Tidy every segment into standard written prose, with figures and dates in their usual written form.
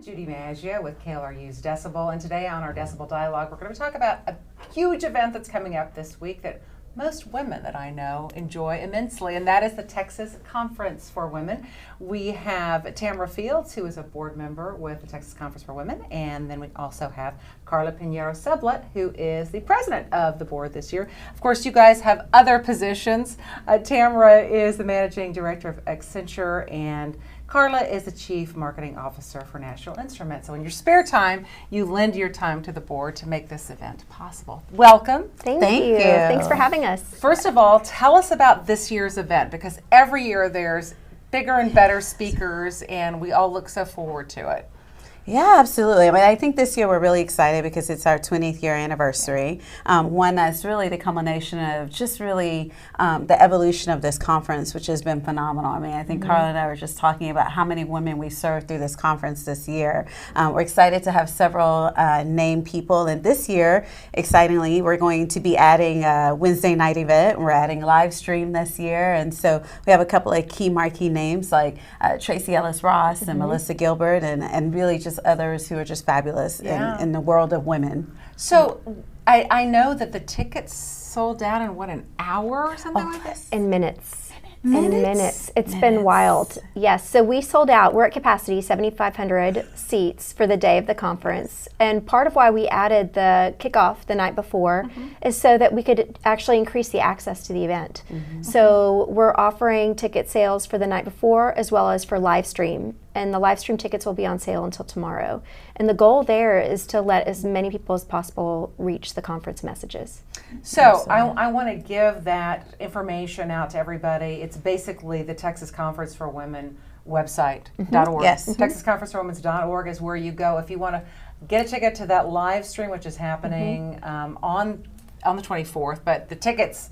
Judy Maggio with KLRU's Decibel, and today on our Decibel Dialogue, we're going to talk about a huge event that's coming up this week that most women that I know enjoy immensely, and that is the Texas Conference for Women. We have Tamera Fields, who is a board member with the Texas Conference for Women, and then we also have Carla Piñeyro Sublett, who is the president of the board this year. Of course, you guys have other positions. Tamera is the managing director of Accenture, and Carla is the Chief Marketing Officer for National Instruments. So in your spare time, you lend your time to the board to make this event possible. Welcome. Thank you. Thanks for having us. First of all, tell us about this year's event, because every year there's bigger and better speakers, and we all look so forward to it. Yeah, absolutely. I mean, I think this year we're really excited because it's our 20th year anniversary. One that's really the culmination of just really the evolution of this conference, which has been phenomenal. I mean, I think Carla and I were just talking about how many women we served through this conference this year. We're excited to have several named people, and this year, excitingly, we're going to be adding a Wednesday night event. We're adding live stream this year, and so we have a couple of key marquee names like Tracy Ellis Ross and Melissa Gilbert, and really just others who are just fabulous in the world of women. So I know that the tickets sold out in what, an hour or something like this? In minutes. In minutes. It's been wild. Yes, so we sold out. We're at capacity, 7,500 seats for the day of the conference. And part of why we added the kickoff the night before is so that we could actually increase the access to the event. So we're offering ticket sales for the night before as well as for live stream. And the live stream tickets will be on sale until tomorrow. And the goal there is to let as many people as possible reach the conference messages. So I want to give that information out to everybody. It's basically the Texas Conference for Women website.org. Yes. TexasConferenceForWomen.org is where you go if you want to get a ticket to that live stream, which is happening on the 24th. But the tickets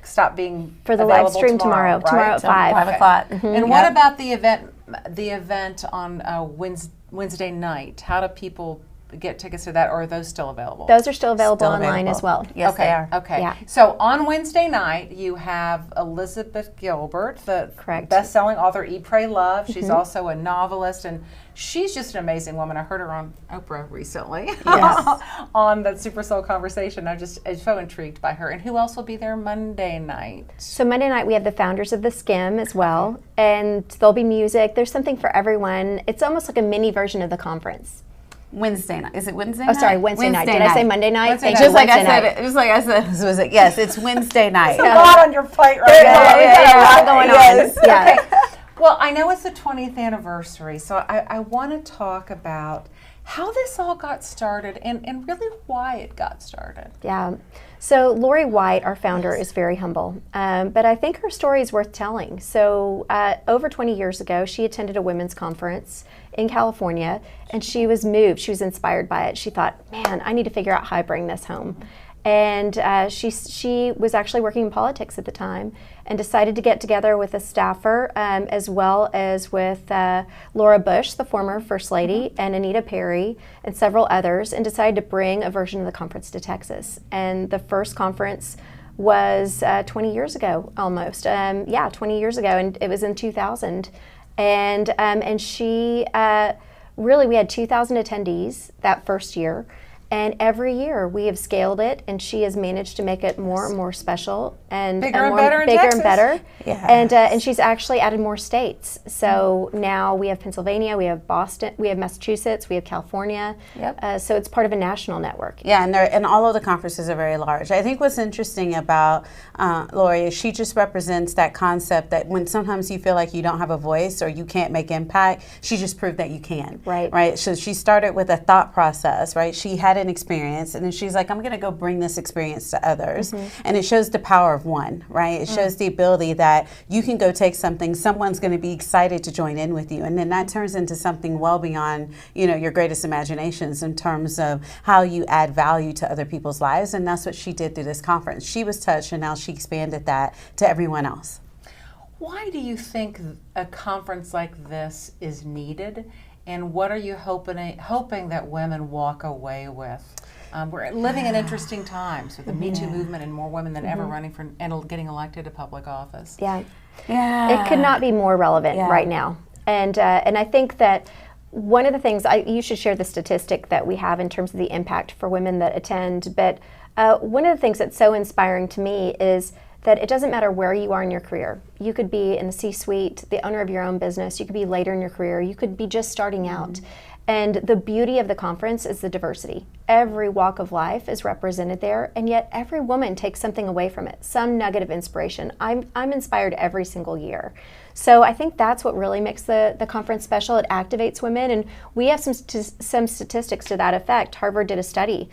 stop being for the live stream tomorrow. Right? Tomorrow at 5 o'clock. And what about the event on Wednesday night? How do people get tickets to that, or are those still available? Those are still available online as well. Yes, they are. Okay. Yeah. So on Wednesday night, you have Elizabeth Gilbert, the best-selling author, Eat, Pray, Love. She's also a novelist, and she's just an amazing woman. I heard her on Oprah recently on the Super Soul Conversation. I'm so intrigued by her. And who else will be there Monday night? So Monday night we have the founders of the Skim as well, and there'll be music. There's something for everyone. It's almost like a mini version of the conference. Wednesday night. Is it Wednesday night? Oh, sorry, Wednesday night. Did I say Monday night? Just like I said, yes, it's Wednesday night. There's a lot on your plate right now. We've got a lot going on. Yeah. Okay. Well, I know it's the 20th anniversary, so I want to talk about how this all got started and really why it got started. Yeah. So Lori White, our founder, is very humble, but I think her story is worth telling. So over 20 years ago, she attended a women's conference in California, and she was moved. She was inspired by it. She thought, man, I need to figure out how I bring this home. And she was actually working in politics at the time and decided to get together with a staffer as well as with Laura Bush, the former First Lady, and Anita Perry and several others, and decided to bring a version of the conference to Texas. And the first conference was 20 years ago almost. 20 years ago, and it was in 2000. And she really, we had 2,000 attendees that first year. And every year we have scaled it, and she has managed to make it more and more special and bigger and better. Yes. And she's actually added more states. So now we have Pennsylvania, we have Boston, we have Massachusetts, we have California. Yep. So it's part of a national network. Yeah, and all of the conferences are very large. I think what's interesting about Lori is she just represents that concept that when sometimes you feel like you don't have a voice or you can't make impact, she just proved that you can. Right. So she started with a thought process. Right. She had an experience, and then she's like, I'm going to go bring this experience to others. And it shows the power of one, right? It shows the ability that you can go take something, someone's going to be excited to join in with you, and then that turns into something well beyond, your greatest imaginations in terms of how you add value to other people's lives. And that's what she did through this conference. She was touched, and now she expanded that to everyone else. Why do you think a conference like this is needed? And what are you hoping that women walk away with? We're living in interesting times with the Me Too movement and more women than ever running for and getting elected to public office. Yeah. It could not be more relevant right now. And I think that one of the things, you should share the statistic that we have in terms of the impact for women that attend, but one of the things that's so inspiring to me is that it doesn't matter where you are in your career. You could be in the C-suite, the owner of your own business, you could be later in your career, you could be just starting out. And the beauty of the conference is the diversity. Every walk of life is represented there, and yet every woman takes something away from it, some nugget of inspiration. I'm inspired every single year. So I think that's what really makes the conference special. It activates women, and we have some statistics to that effect. Harvard did a study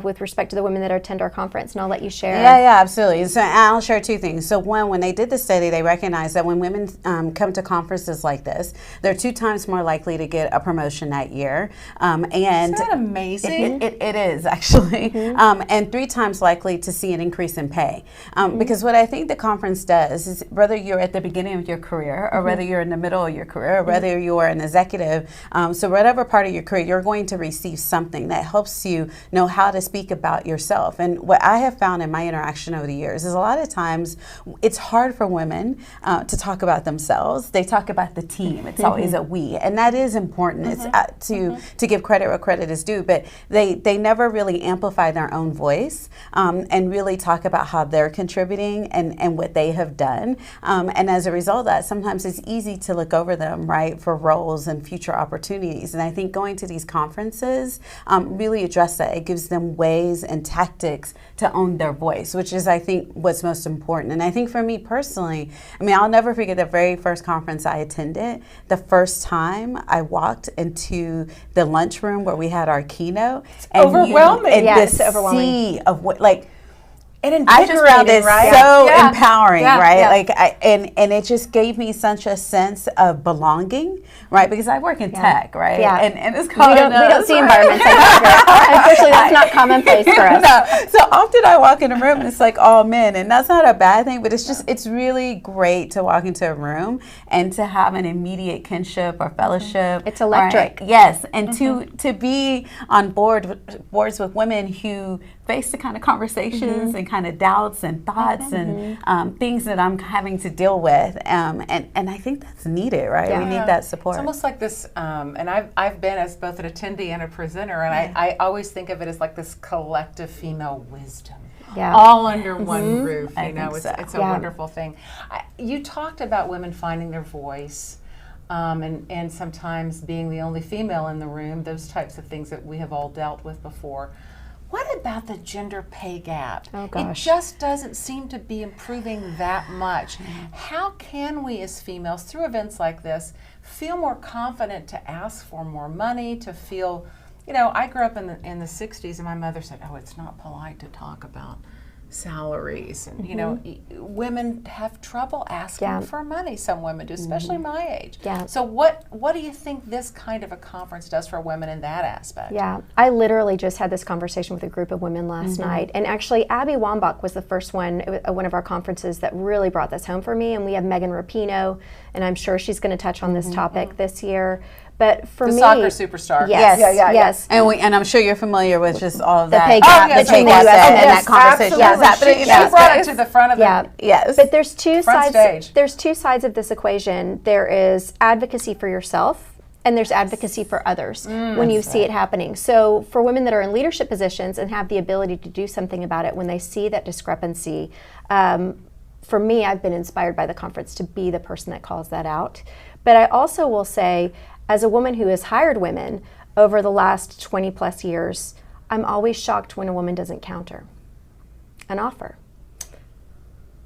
with respect to the women that attend our conference, and I'll let you share. Yeah, absolutely. So I'll share two things. So one, when they did the study, they recognized that when women come to conferences like this, they're 2 times more likely to get a promotion that year. And isn't that amazing? It is, actually. And 3 times likely to see an increase in pay. Because what I think the conference does is, whether you're at the beginning of your career, or whether you're in the middle of your career, or whether you're an executive, so whatever part of your career, you're going to receive something that helps you know how to speak about yourself. And what I have found in my interaction over the years is a lot of times it's hard for women to talk about themselves. They talk about the team. It's always a we, and that is important. It's to give credit where credit is due, but they never really amplify their own voice and really talk about how they're contributing and what they have done. And as a result of that, sometimes it's easy to look over them, right, for roles and future opportunities. And I think going to these conferences really address that. It gives them ways and tactics to own their voice, which is, I think, what's most important. And I think for me personally, I mean, I'll never forget the very first conference I attended. The first time I walked into the lunchroom where we had our keynote. It's overwhelming. It's overwhelming. Sea of what, like, and I just found it so empowering, right? Yeah. Like, and it just gave me such a sense of belonging, right? Because I work in tech, right? Yeah. And it's We don't see environments like that. Unfortunately, that's not commonplace for us. No. So often I walk in a room and it's like all men, and that's not a bad thing, but it's just, it's really great to walk into a room and to have an immediate kinship or fellowship. It's electric. Right? Yes, and to be on boards with women who face the kind of conversations and kind of doubts and thoughts and things that I'm having to deal with, and I think that's needed, right? Yeah. We need that support. It's almost like this, and I've been as both an attendee and a presenter, and I always think of it as like this collective female wisdom. Yeah. All under one roof, you know, so. it's a wonderful thing. You talked about women finding their voice, and sometimes being the only female in the room, those types of things that we have all dealt with before. What about the gender pay gap? Oh, gosh. It just doesn't seem to be improving that much. How can we as females, through events like this, feel more confident to ask for more money, to feel, you know, I grew up in the 60s, and my mother said, oh, it's not polite to talk about salaries, and you know, women have trouble asking for money. Some women do, especially my age. Yeah. So what do you think this kind of a conference does for women in that aspect? Yeah, I literally just had this conversation with a group of women last night, and actually Abby Wambach was the first one of our conferences that really brought this home for me, and we have Megan Rapinoe, and I'm sure she's going to touch on this topic this year. But for me, the soccer superstar. Yes, yes. And I'm sure you're familiar with just all of The that. pay gap the between pay the gap US and that conversation is happening. She brought it to the front of the Yes. But there's two front sides. stage. There's two sides of this equation. There is advocacy for yourself, and there's advocacy for others when you see it happening. So for women that are in leadership positions and have the ability to do something about it when they see that discrepancy, for me, I've been inspired by the conference to be the person that calls that out. But I also will say, as a woman who has hired women over the last 20 plus years, I'm always shocked when a woman doesn't counter an offer.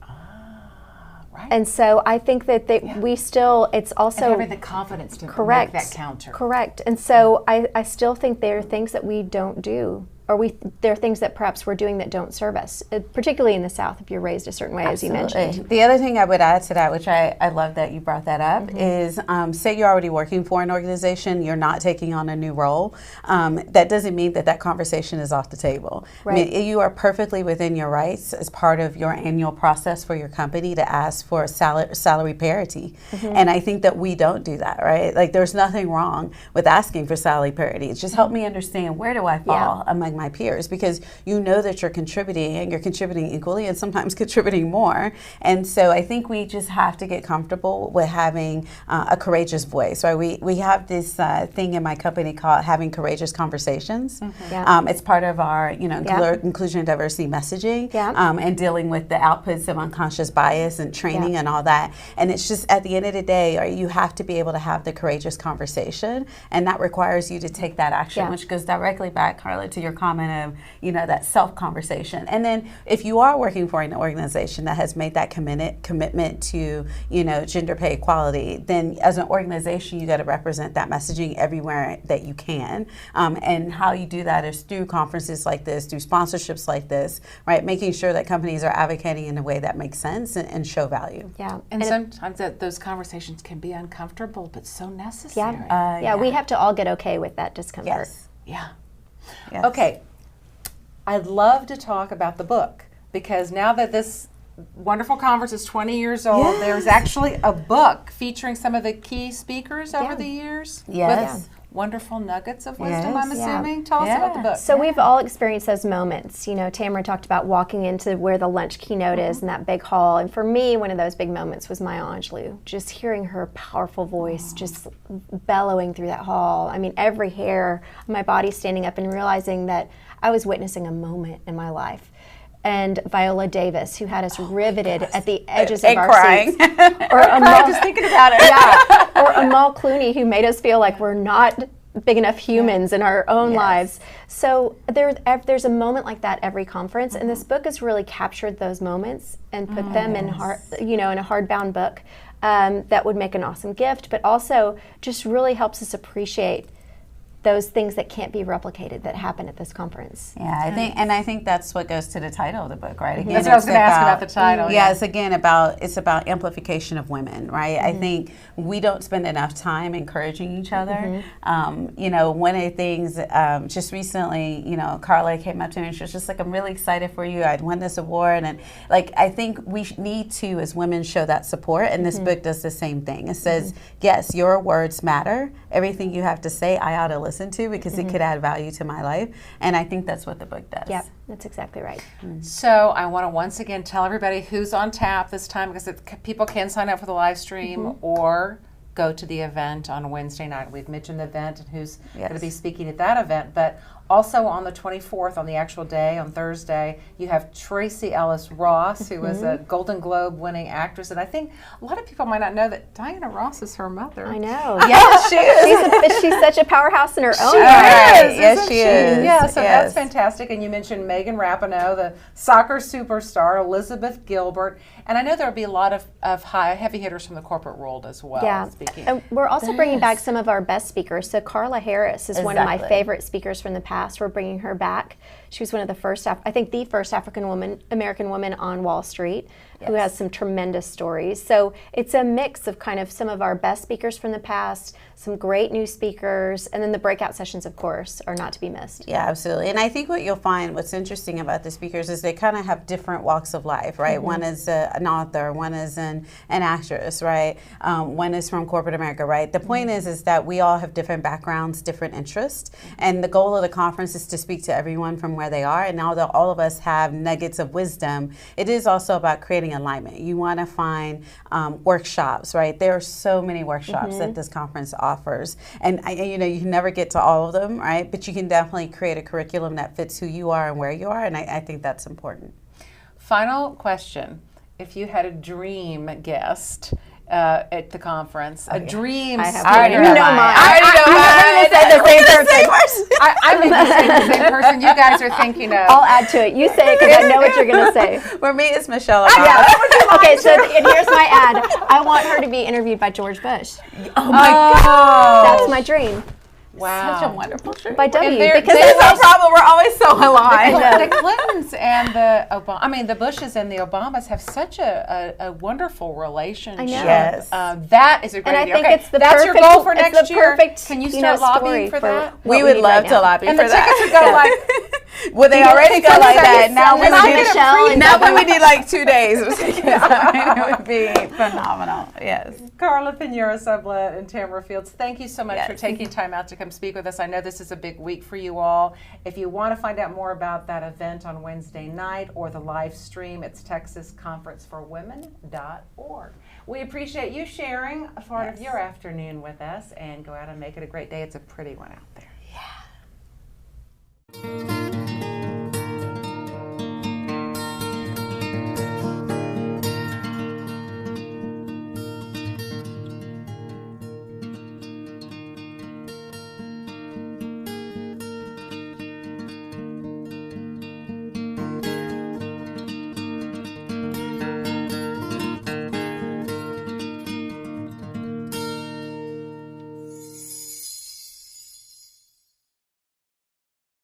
Right. And so I think that we still, it's also and having the confidence to correct, make that counter. Correct. And so I still think there are things that we don't do, or there are things that perhaps we're doing that don't serve us, particularly in the South, if you're raised a certain way, as you mentioned. The other thing I would add to that, which I love that you brought that up, is say you're already working for an organization, you're not taking on a new role, that doesn't mean that conversation is off the table. Right. I mean, you are perfectly within your rights as part of your annual process for your company to ask for a salary parity. And I think that we don't do that, right? Like, there's nothing wrong with asking for salary parity. It's just help me understand, where do I fall among my peers, because you know that you're contributing, and you're contributing equally and sometimes contributing more. And so I think we just have to get comfortable with having a courageous voice, right? We have this thing in my company called having courageous conversations. It's part of our, inclusion and diversity messaging, and dealing with the outputs of unconscious bias and training and all that. And it's just, at the end of the day, you have to be able to have the courageous conversation, and that requires you to take that action, which goes directly back, Carla, to your comment of, that self-conversation. And then if you are working for an organization that has made that commitment to, gender pay equality, then as an organization, you got to represent that messaging everywhere that you can. And how you do that is through conferences like this, through sponsorships like this, right? Making sure that companies are advocating in a way that makes sense and show value. Yeah, and sometimes those conversations can be uncomfortable, but so necessary. We have to all get okay with that discomfort. Yes. Yeah. Yes. Okay. I'd love to talk about the book, because now that this wonderful conference is 20 years old, there's actually a book featuring some of the key speakers over the years. Yes. Wonderful nuggets of wisdom, I'm assuming. Tell us about the book. So we've all experienced those moments. Tamara talked about walking into where the lunch keynote is in that big hall. And for me, one of those big moments was Maya Angelou. Just hearing her powerful voice just bellowing through that hall. I mean, every hair on my body standing up, and realizing that I was witnessing a moment in my life. And Viola Davis, who had us riveted at the edges of our seats. Or just thinking about it. Or Amal Clooney, who made us feel like we're not big enough humans in our own lives. So there's a moment like that every conference, and this book has really captured those moments and put them in in a hardbound book that would make an awesome gift, but also just really helps us appreciate those things that can't be replicated that happen at this conference. Yeah, I think that's what goes to the title of the book, right? Again, that's what I was going to ask about the title. Yeah, it's about amplification of women, right? I think we don't spend enough time encouraging each other. One of the things just recently, Carla came up to me and she was just like, "I'm really excited for you. I'd won this award," and I think we need to, as women, show that support. And this book does the same thing. It says, yes, your words matter. Everything you have to say, I ought to listen to, because it could add value to my life. And I think that's what the book does. Yep, that's exactly right. So I want to once again tell everybody who's on tap this time, because people can sign up for the live stream or go to the event on Wednesday night. We've mentioned the event and who's going to be speaking at that event, but also on the 24th, on the actual day, on Thursday, you have Tracy Ellis Ross, who was a Golden Globe winning actress. And I think a lot of people might not know that Diana Ross is her mother. I know. Yes, she is. She's such a powerhouse in her own right. Yes, she is. Yeah, so that's fantastic. And you mentioned Megan Rapinoe, the soccer superstar, Elizabeth Gilbert. And I know there'll be a lot of heavy hitters from the corporate world as well. Speaking. And we're also bringing back some of our best speakers. So Carla Harris is one of my favorite speakers from the past. We're bringing her back. She was one of the first, I think the first American woman on Wall Street, who has some tremendous stories. So it's a mix of kind of some of our best speakers from the past, some great new speakers, and then the breakout sessions, of course, are not to be missed. Yeah, absolutely. And I think what you'll find, what's interesting about the speakers is they kind of have different walks of life, right? One is an author, one is an actress, right? One is from corporate America, right? The point is that we all have different backgrounds, different interests, and the goal of the conference is to speak to everyone from where they are. And now that all of us have nuggets of wisdom, it is also about creating alignment. You want to find workshops, right? There are so many workshops that this conference offers, and you can never get to all of them, right? But you can definitely create a curriculum that fits who you are and where you are, and I think that's important. Final question: if you had a dream guest at the conference, a dream speaker. I already know mine. I'm going to say the same person. I'm going to say the same person you guys are thinking of. I'll add to it. You say it, because I know what you're going to say. For me, it's Michelle. Okay, so and here's my ad. I want her to be interviewed by George Bush. Oh my God. That's my dream. Wow. Such a wonderful dream. By W. Because there's no problem. We're always so aligned. The Clintons and the Bushes and the Obamas have such a wonderful relationship. I know. Yes. That is a great idea. And I think it's the that's perfect, your goal for next year. Can you start lobbying for that? We would love to lobby and for the that. tickets would go like Well, they already go like that. Now we need like 2 days. It would be phenomenal. Yes. Carla, Piñeyro, Sublett, and Tamera Fields, thank you so much Yes. for taking time out to come speak with us. I know this is a big week for you all. If you want to find out more about that event on Wednesday night or the live stream, it's texasconferenceforwomen.org. We appreciate you sharing a part of your afternoon with us, and go out and make it a great day. It's a pretty one out there. Yeah.